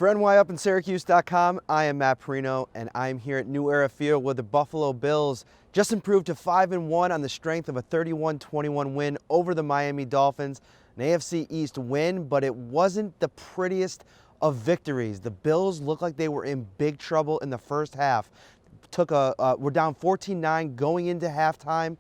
For NYUpInSyracuse.com, I am Matt Parrino, and I'm here at New Era Field where the Buffalo Bills just improved to 5-1 on the strength of a 31-21 win over the Miami Dolphins. An AFC East win, but it wasn't the prettiest of victories. The Bills looked like they were in big trouble in the first half. We're down 14-9 going into halftime.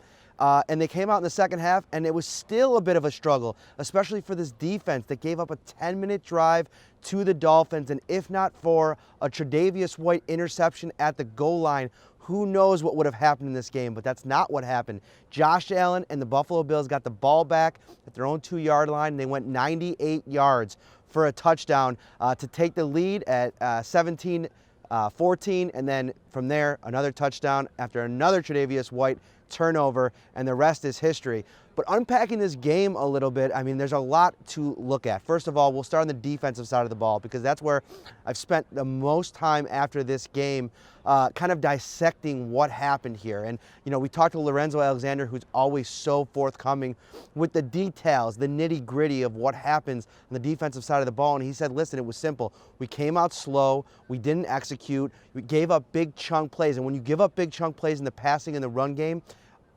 And they came out in the second half, and it was still a bit of a struggle, especially for this defense that gave up a 10-minute drive to the Dolphins. And if not for a Tre'Davious White interception at the goal line, who knows what would have happened in this game, but that's not what happened. Josh Allen and the Buffalo Bills got the ball back at their own 2-yard line. They went 98 yards for a touchdown to take the lead at 17-14, and then from there, another touchdown after another Tre'Davious White turnover, and the rest is history. But unpacking this game a little bit, I mean, there's a lot to look at. First of all, we'll start on the defensive side of the ball because that's where I've spent the most time after this game kind of dissecting what happened here. And, you know, we talked to Lorenzo Alexander, who's always so forthcoming with the details, the nitty-gritty of what happens on the defensive side of the ball. And he said, listen, it was simple. We came out slow. We didn't execute. We gave up big chunk plays. And when you give up big chunk plays in the passing and the run game,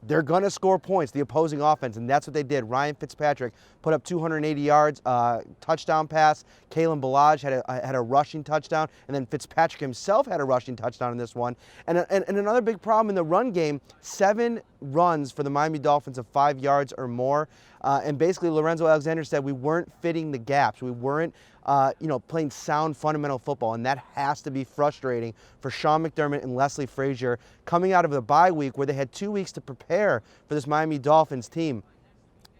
they're going to score points, the opposing offense, and that's what they did. Ryan Fitzpatrick put up 280 yards, touchdown pass. Kalen Ballage had a rushing touchdown, and then Fitzpatrick himself had a rushing touchdown in this one. And another big problem in the run game, 7 runs for the Miami Dolphins of 5 yards or more. And basically, Lorenzo Alexander said we weren't fitting the gaps. We weren't playing sound fundamental football, and that has to be frustrating for Sean McDermott and Leslie Frazier coming out of the bye week where they had 2 weeks to prepare for this Miami Dolphins team.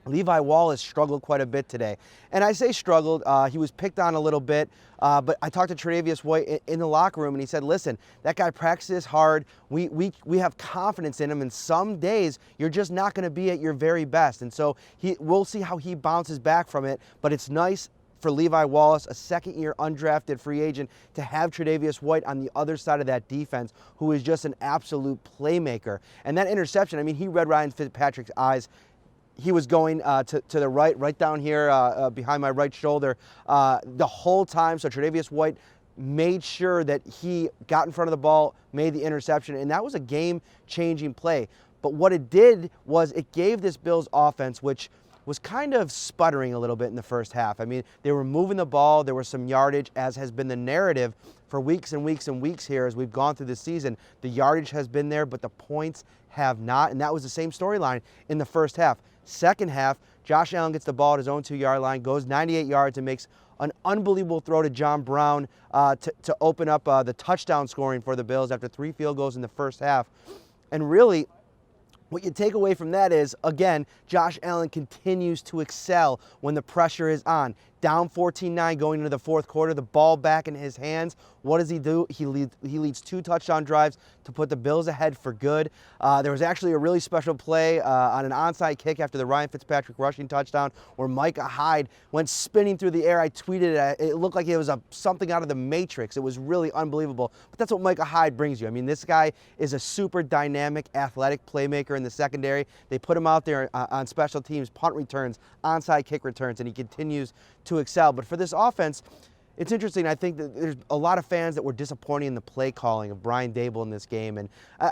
Levi Wallace struggled quite a bit today. And I say struggled, he was picked on a little bit, but I talked to Tre'Davious White in the locker room, and he said, listen, that guy practices hard. We have confidence in him, and some days you're just not going to be at your very best. And so we'll see how he bounces back from it, but it's nice for Levi Wallace, a second-year undrafted free agent, to have Tre'Davious White on the other side of that defense, who is just an absolute playmaker. And that interception, I mean, he read Ryan Fitzpatrick's eyes. He was going to the right down here behind my right shoulder the whole time. So Tre'Davious White made sure that he got in front of the ball, made the interception, and that was a game-changing play. But what it did was it gave this Bills offense, which was kind of sputtering a little bit in the first half. I mean, they were moving the ball. There was some yardage, as has been the narrative for weeks and weeks and weeks here as we've gone through the season. The yardage has been there, but the points have not, and that was the same storyline in the first half. Second half, Josh Allen gets the ball at his own 2-yard line, goes 98 yards, and makes an unbelievable throw to John Brown to open up the touchdown scoring for the Bills after 3 field goals in the first half. And really, what you take away from that is, again, Josh Allen continues to excel when the pressure is on. Down 14-9 going into the fourth quarter, the ball back in his hands. What does he do? He leads 2 touchdown drives to put the Bills ahead for good. There was actually a really special play on an onside kick after the Ryan Fitzpatrick rushing touchdown where Micah Hyde went spinning through the air. I tweeted it. It looked like it was something out of the Matrix. It was really unbelievable. But that's what Micah Hyde brings you. I mean, this guy is a super dynamic, athletic playmaker in the secondary. They put him out there on special teams, punt returns, onside kick returns, and he continues to excel. But for this offense, it's interesting. I think that there's a lot of fans that were disappointed in the play calling of Brian Dable in this game, and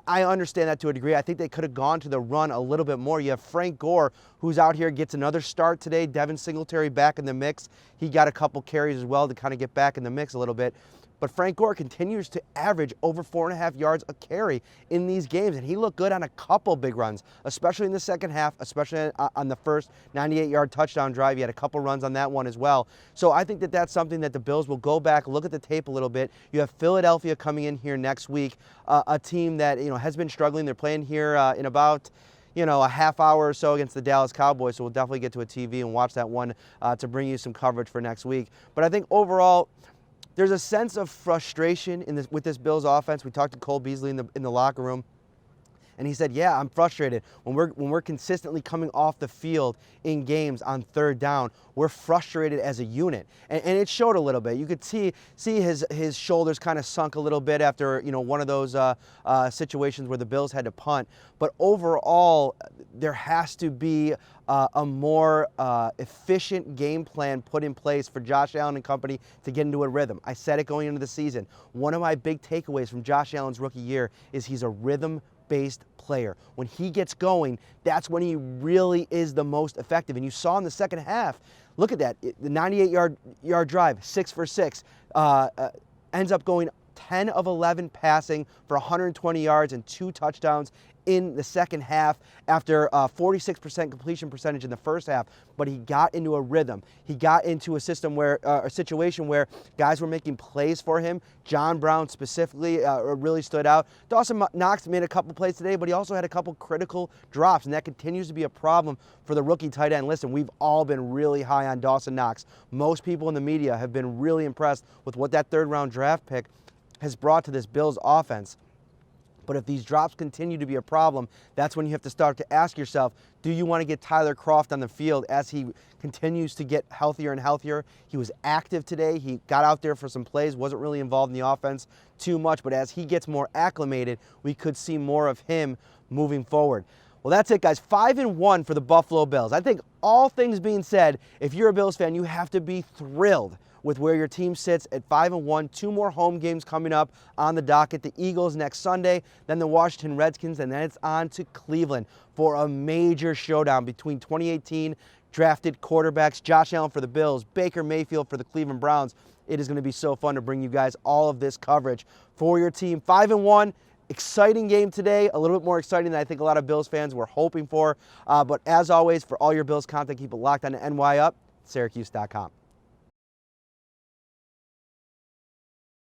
I understand that to a degree. I think they could have gone to the run a little bit more. You have Frank Gore, who's out here, gets another start today. Devin Singletary back in the mix. He got a couple carries as well to kind of get back in the mix a little bit. But Frank Gore continues to average over 4.5 yards a carry in these games, and he looked good on a couple big runs, especially in the second half, especially on the first 98-yard touchdown drive. He had a couple runs on that one as well. So I think that that's something that the Bills will go back, look at the tape a little bit. You have Philadelphia coming in here next week, a team that has been struggling. They're playing here in about a half hour or so against the Dallas Cowboys, so we'll definitely get to a TV and watch that one to bring you some coverage for next week. But I think overall, there's a sense of frustration with this Bills offense. We talked to Cole Beasley in the locker room. And he said, yeah, I'm frustrated. When we're consistently coming off the field in games on third down, we're frustrated as a unit. And it showed a little bit. You could see his shoulders kind of sunk a little bit after, one of those situations where the Bills had to punt. But overall, there has to be a more efficient game plan put in place for Josh Allen and company to get into a rhythm. I said it going into the season. One of my big takeaways from Josh Allen's rookie year is he's a rhythm-based player. When he gets going, that's when he really is the most effective. And you saw in the second half, look at that, the 98-yard drive, 6 for 6, ends up going 10 of 11 passing for 120 yards and 2 touchdowns in the second half after 46% completion percentage in the first half. But he got into a rhythm. He got into a situation where guys were making plays for him. John Brown specifically really stood out. Dawson Knox made a couple plays today, but he also had a couple critical drops, and that continues to be a problem for the rookie tight end. Listen, we've all been really high on Dawson Knox. Most people in the media have been really impressed with what that third-round draft pick has brought to this Bills offense. But if these drops continue to be a problem, that's when you have to start to ask yourself, do you want to get Tyler Kroft on the field as he continues to get healthier and healthier? He was active today. He got out there for some plays, wasn't really involved in the offense too much, but as he gets more acclimated, we could see more of him moving forward. Well, that's it, guys. 5-1 for the Buffalo Bills. I think all things being said, if you're a Bills fan, you have to be thrilled with where your team sits at 5-1. 2 more home games coming up on the docket. The Eagles next Sunday, then the Washington Redskins, and then it's on to Cleveland for a major showdown between 2018 drafted quarterbacks, Josh Allen for the Bills, Baker Mayfield for the Cleveland Browns. It is going to be so fun to bring you guys all of this coverage for your team. 5-1. Exciting game today, a little bit more exciting than I think a lot of Bills fans were hoping for. But as always, for all your Bills content, keep it locked on to NY Up, Syracuse.com.